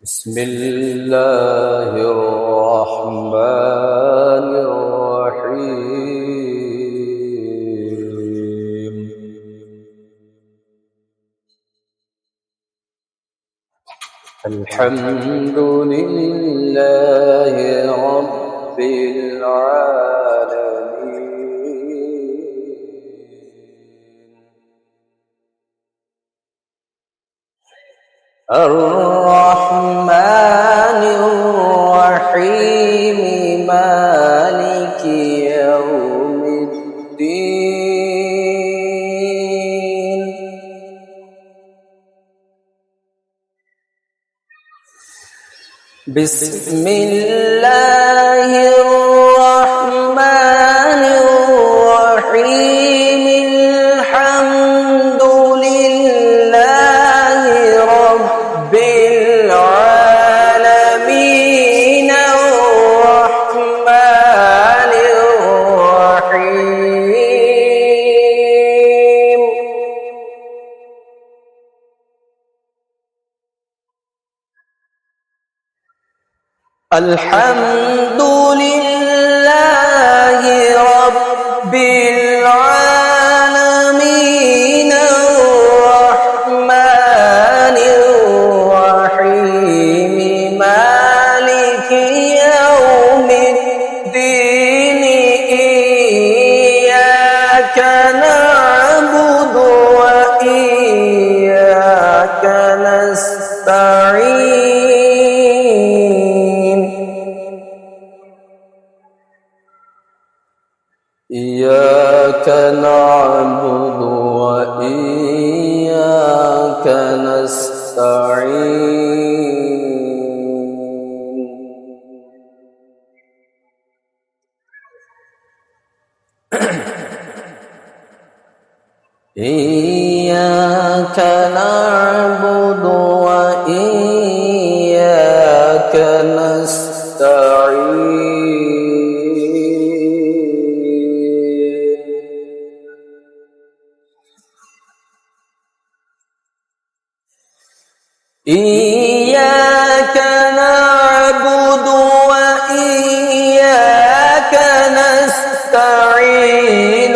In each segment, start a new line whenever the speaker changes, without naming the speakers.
بسم الله الرحمن الرحيم. الحمد لله رب العالمين. الرحمن الرحيم مالك يوم الدين. بسم الله الرحمن الرحيم. الحمد لله رب العالمين. الرحمن الرحيم. الحمد لله رب العالمين. الرحمن الرحيم مالك يوم الدين. إياك نعبد وإياك نستعين. إياك نعبد وإياك نستعين. إياك نعبد وإياك نستعين. إياك نعبد وإياك نستعين.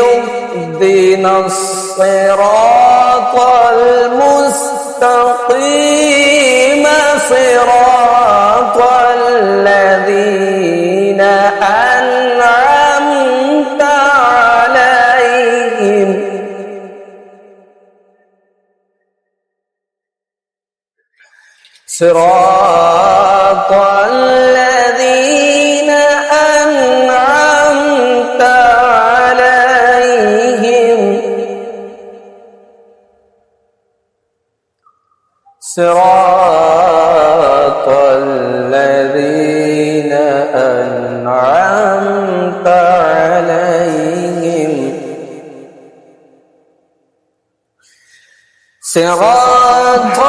اهدنا الصراط المستقيم صراط الذين أنعمت عليهم صراط الذين أنعمت عليهم صراط الذين أنعمت عليهم صراط